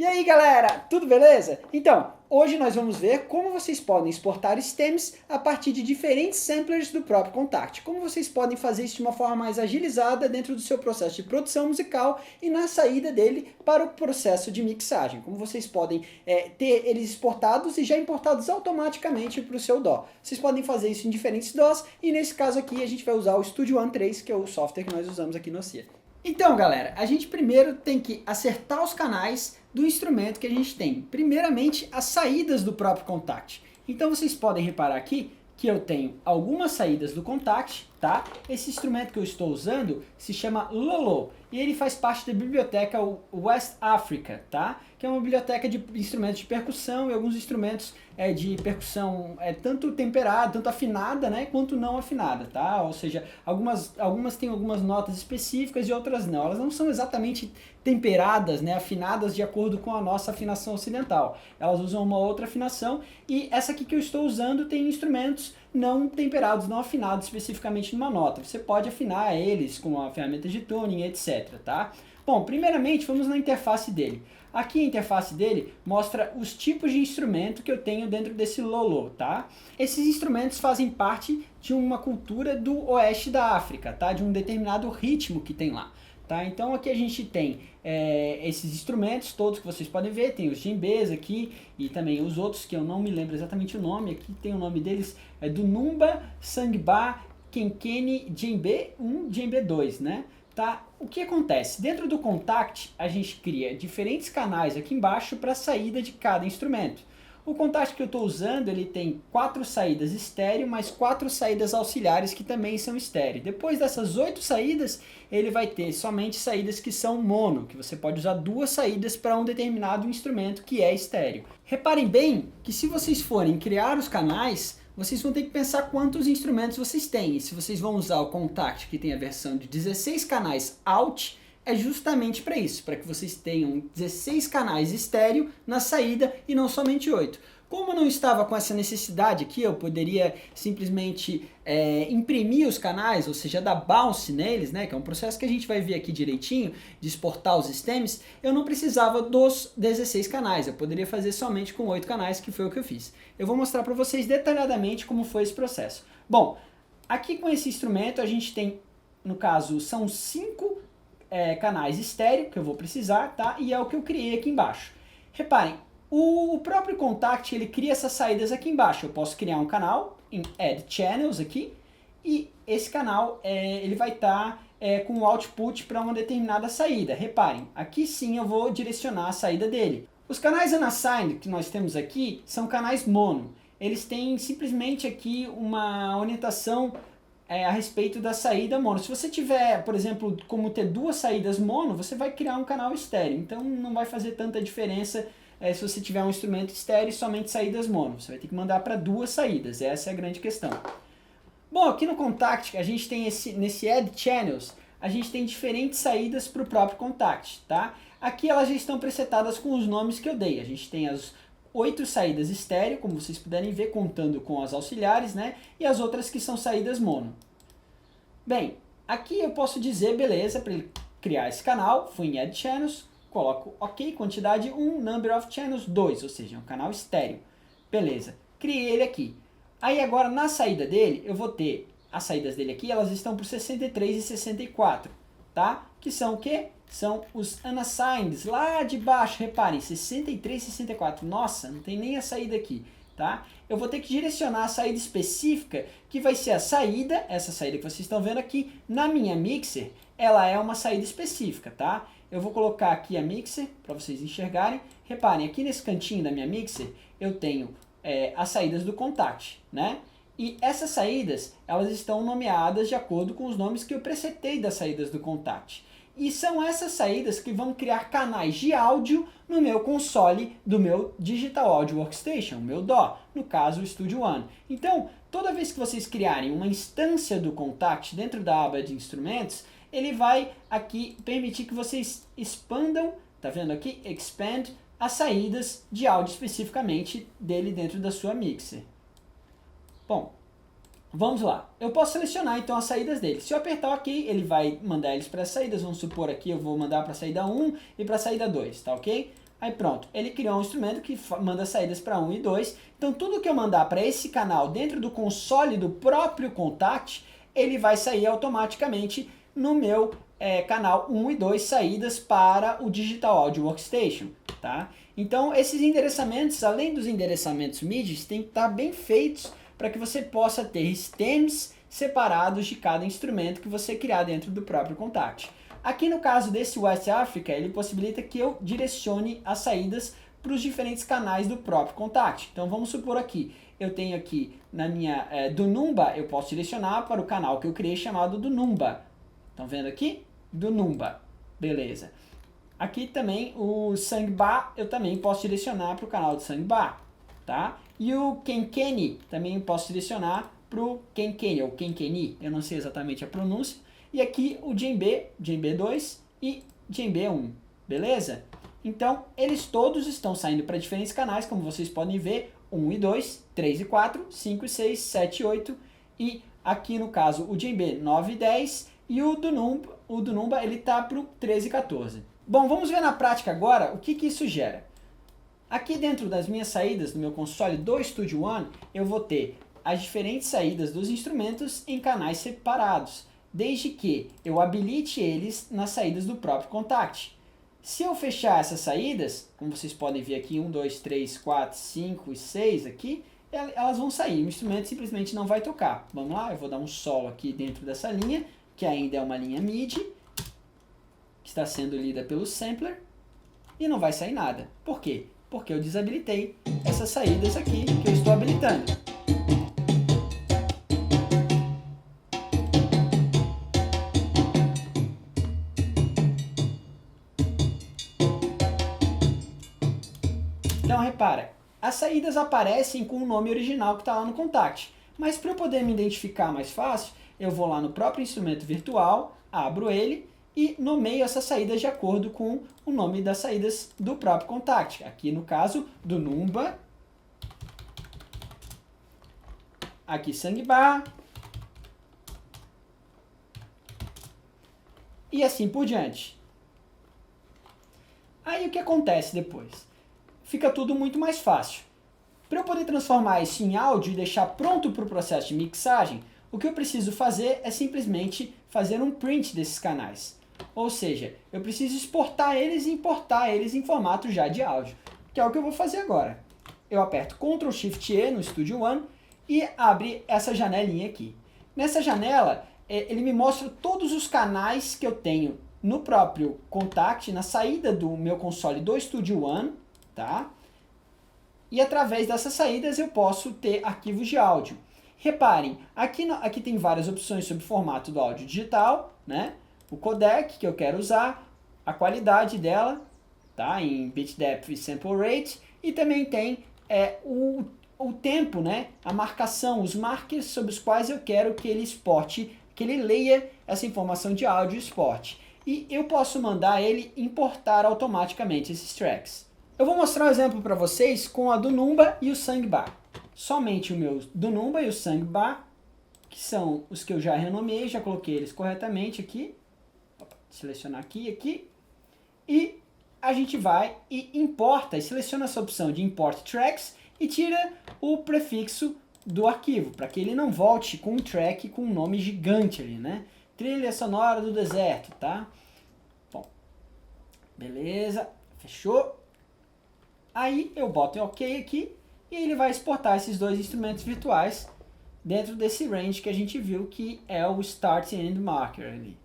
E aí galera, tudo beleza? Então, hoje nós vamos ver como vocês podem exportar stems a partir de diferentes samplers do próprio Kontakt. Como vocês podem fazer isso de uma forma mais agilizada dentro do seu processo de produção musical e na saída dele para o processo de mixagem. Como vocês podem ter eles exportados e já importados automaticamente para o seu DAW. Vocês podem fazer isso em diferentes DAWs e nesse caso aqui a gente vai usar o Studio One 3, que é o software que nós usamos aqui no CIA. Então galera, a gente primeiro tem que acertar os canais do instrumento que a gente tem. Primeiramente, as saídas do próprio Kontakt. Então vocês podem reparar aqui que eu tenho algumas saídas do Kontakt, tá? Esse instrumento que eu estou usando se chama Lolo e ele faz parte da biblioteca West Africa, tá? Que é uma biblioteca de instrumentos de percussão e alguns instrumentos de percussão tanto temperada, tanto afinada, né, quanto não afinada, tá? Ou seja, algumas têm algumas notas específicas e outras não. Elas não são exatamente temperadas, né, afinadas de acordo com a nossa afinação ocidental. Elas usam uma outra afinação e essa aqui que eu estou usando tem instrumentos não temperados, não afinados especificamente numa nota. Você pode afinar eles com a ferramenta de tuning, etc, tá? Bom, primeiramente vamos na interface dele. Aqui a interface dele mostra os tipos de instrumento que eu tenho dentro desse Lolo, tá? Esses instrumentos fazem parte de uma cultura do oeste da África, tá? De um determinado ritmo que tem lá. Tá? Então aqui a gente tem esses instrumentos todos que vocês podem ver, tem os djembes aqui e também os outros que eu não me lembro exatamente o nome, aqui tem o nome deles, do Numba, Sangba, Kenkene, Djembe 1, Djembe 2, né? Tá? O que acontece? Dentro do Kontakt a gente cria diferentes canais aqui embaixo para a saída de cada instrumento. O Kontakt que eu estou usando, ele tem 4 saídas estéreo, mais 4 saídas auxiliares que também são estéreo. Depois dessas 8 saídas, ele vai ter somente saídas que são mono, que você pode usar 2 saídas para um determinado instrumento que é estéreo. Reparem bem que se vocês forem criar os canais, vocês vão ter que pensar quantos instrumentos vocês têm. E se vocês vão usar o Kontakt, que tem a versão de 16 canais out, é justamente para isso, para que vocês tenham 16 canais estéreo na saída e não somente 8. Como eu não estava com essa necessidade aqui, eu poderia simplesmente imprimir os canais, ou seja, dar bounce neles, né, que é um processo que a gente vai ver aqui direitinho, de exportar os stems, eu não precisava dos 16 canais, eu poderia fazer somente com 8 canais, que foi o que eu fiz. Eu vou mostrar para vocês detalhadamente como foi esse processo. Bom, aqui com esse instrumento a gente tem, no caso, são 5 canais estéreo que eu vou precisar, tá? E é o que eu criei aqui embaixo. Reparem, o próprio Kontakt, ele cria essas saídas aqui embaixo. Eu posso criar um canal em Add Channels aqui, e esse canal ele vai estar com o output para uma determinada saída. Reparem, aqui sim eu vou direcionar a saída dele. Os canais unassigned que nós temos aqui são canais mono. Eles têm simplesmente aqui uma orientação a respeito da saída mono. Se você tiver, por exemplo, como ter 2 saídas mono, você vai criar um canal estéreo. Então não vai fazer tanta diferença se você tiver um instrumento estéreo e somente saídas mono. Você vai ter que mandar para 2 saídas. Essa é a grande questão. Bom, aqui no Kontakt, a gente tem nesse Add Channels, a gente tem diferentes saídas para o próprio Kontakt, tá? Aqui elas já estão presetadas com os nomes que eu dei. A gente tem as 8 saídas estéreo, como vocês puderem ver, contando com as auxiliares, né? E as outras que são saídas mono. Bem, aqui eu posso dizer, beleza, para ele criar esse canal, fui em Add Channels, coloco OK, quantidade 1, Number of Channels 2, ou seja, é um canal estéreo. Beleza, criei ele aqui. Aí agora na saída dele, eu vou ter as saídas dele aqui, elas estão por 63 e 64, tá? Que são o quê? São os unassigned, lá de baixo, reparem, 63 e 64. Nossa, não tem nem a saída aqui, tá? Eu vou ter que direcionar a saída específica, que vai ser a saída, essa saída que vocês estão vendo aqui, na minha mixer, ela é uma saída específica, tá? Eu vou colocar aqui a mixer, para vocês enxergarem. Reparem, aqui nesse cantinho da minha mixer, eu tenho as saídas do Kontakt, né? E essas saídas, elas estão nomeadas de acordo com os nomes que eu presetei das saídas do Kontakt. E são essas saídas que vão criar canais de áudio no meu console do meu Digital Audio Workstation, o meu DAW, no caso o Studio One. Então, toda vez que vocês criarem uma instância do Kontakt dentro da aba de instrumentos, ele vai aqui permitir que vocês expandam, tá vendo aqui? Expand as saídas de áudio especificamente dele dentro da sua mixer. Bom, vamos lá. Eu posso selecionar então as saídas dele. Se eu apertar OK, ele vai mandar eles para as saídas. Vamos supor aqui, eu vou mandar para a saída 1 e para a saída 2, tá ok? Aí pronto, ele criou um instrumento que manda saídas para 1 e 2. Então tudo que eu mandar para esse canal dentro do console do próprio Contact, ele vai sair automaticamente no meu canal 1 e 2, saídas para o Digital Audio Workstation. Tá? Então esses endereçamentos, além dos endereçamentos MIDI, têm que estar bem feitos para que você possa ter stems separados de cada instrumento que você criar dentro do próprio Contact. Aqui no caso desse West Africa, ele possibilita que eu direcione as saídas para os diferentes canais do próprio Contact. Então vamos supor aqui, eu tenho aqui na minha do Numba, eu posso direcionar para o canal que eu criei chamado do Numba. Estão vendo aqui? Do Numba. Beleza. Aqui também o Sangba, eu também posso direcionar para o canal do Sangba. Tá? E o Kenkeni, também posso direcionar para o Kenkeni, ou Kenkeni, eu não sei exatamente a pronúncia. E aqui o djembe, djembe 2 e djembe 1, beleza? Então, eles todos estão saindo para diferentes canais, como vocês podem ver, 1 e 2, 3 e 4, 5 e 6, 7 e 8, e aqui no caso o djembe 9 e 10, e o do Numba ele está para o 13 e 14. Bom, vamos ver na prática agora o que isso gera. Aqui dentro das minhas saídas do meu console do Studio One, eu vou ter as diferentes saídas dos instrumentos em canais separados, desde que eu habilite eles nas saídas do próprio Contact. Se eu fechar essas saídas, como vocês podem ver aqui, 1, 2, 3, 4, 5 e 6 aqui, elas vão sair, o instrumento simplesmente não vai tocar. Vamos lá, eu vou dar um solo aqui dentro dessa linha, que ainda é uma linha MIDI, que está sendo lida pelo sampler, e não vai sair nada. Por quê? Porque eu desabilitei essas saídas aqui que eu estou habilitando. Então repara, as saídas aparecem com o nome original que está lá no Contact, mas para eu poder me identificar mais fácil, eu vou lá no próprio instrumento virtual, abro ele e nomeio essas saídas de acordo com o nome das saídas do próprio Contact. Aqui no caso do Numba, aqui Sangba, e assim por diante. Aí o que acontece depois? Fica tudo muito mais fácil. Para eu poder transformar isso em áudio e deixar pronto para o processo de mixagem, o que eu preciso fazer é simplesmente fazer um print desses canais. Ou seja, eu preciso exportar eles e importar eles em formato já de áudio, que é o que eu vou fazer agora. Eu aperto Ctrl Shift E no Studio One e abre essa janelinha aqui. Nessa janela, ele me mostra todos os canais que eu tenho no próprio Contact, na saída do meu console do Studio One, tá? E através dessas saídas eu posso ter arquivos de áudio. Reparem, aqui tem várias opções sobre o formato do áudio digital, né? O codec que eu quero usar, a qualidade dela, tá? Em bit depth e sample rate, e também tem o tempo, né? A marcação, os markers sobre os quais eu quero que ele exporte, que ele leia essa informação de áudio e exporte. E eu posso mandar ele importar automaticamente esses tracks. Eu vou mostrar um exemplo para vocês com a do Numba e o Sangba. Somente o meu do Numba e o Sangba, que são os que eu já renomeei, já coloquei eles corretamente aqui. Vou selecionar aqui e aqui. E a gente vai e importa, e seleciona essa opção de Import Tracks e tira o prefixo do arquivo, para que ele não volte com um track com um nome gigante ali, né? Trilha sonora do deserto, tá? Bom, beleza, fechou. Aí eu boto em OK aqui e ele vai exportar esses dois instrumentos virtuais dentro desse range que a gente viu que é o Start e End Marker ali.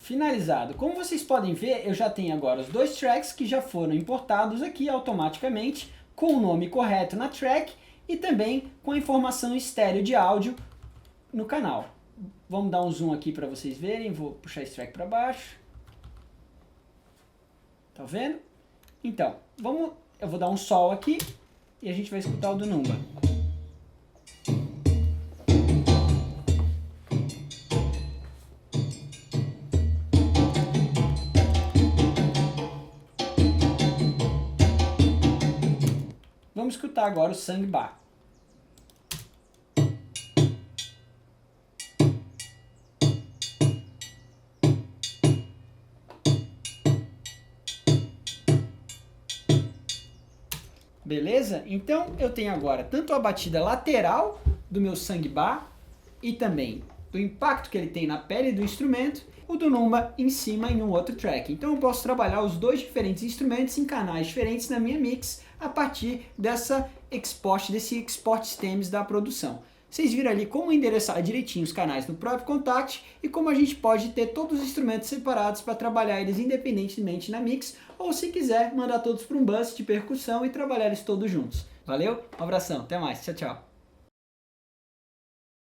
Finalizado. Como vocês podem ver, eu já tenho agora os dois tracks que já foram importados aqui automaticamente com o nome correto na track e também com a informação estéreo de áudio no canal. Vamos dar um zoom aqui para vocês verem. Vou puxar esse track para baixo. Tá vendo? Então, eu vou dar um sol aqui e a gente vai escutar o do Numba. Vamos escutar agora o Sangba. Beleza? Então eu tenho agora tanto a batida lateral do meu sangue bar e também do impacto que ele tem na pele do instrumento, o do Numba em cima em um outro track. Então eu posso trabalhar os dois diferentes instrumentos em canais diferentes na minha mix a partir desse export stems da produção. Vocês viram ali como endereçar direitinho os canais no próprio Kontakt e como a gente pode ter todos os instrumentos separados para trabalhar eles independentemente na mix, ou se quiser, mandar todos para um bus de percussão e trabalhar eles todos juntos. Valeu? Um abração, até mais, tchau, tchau.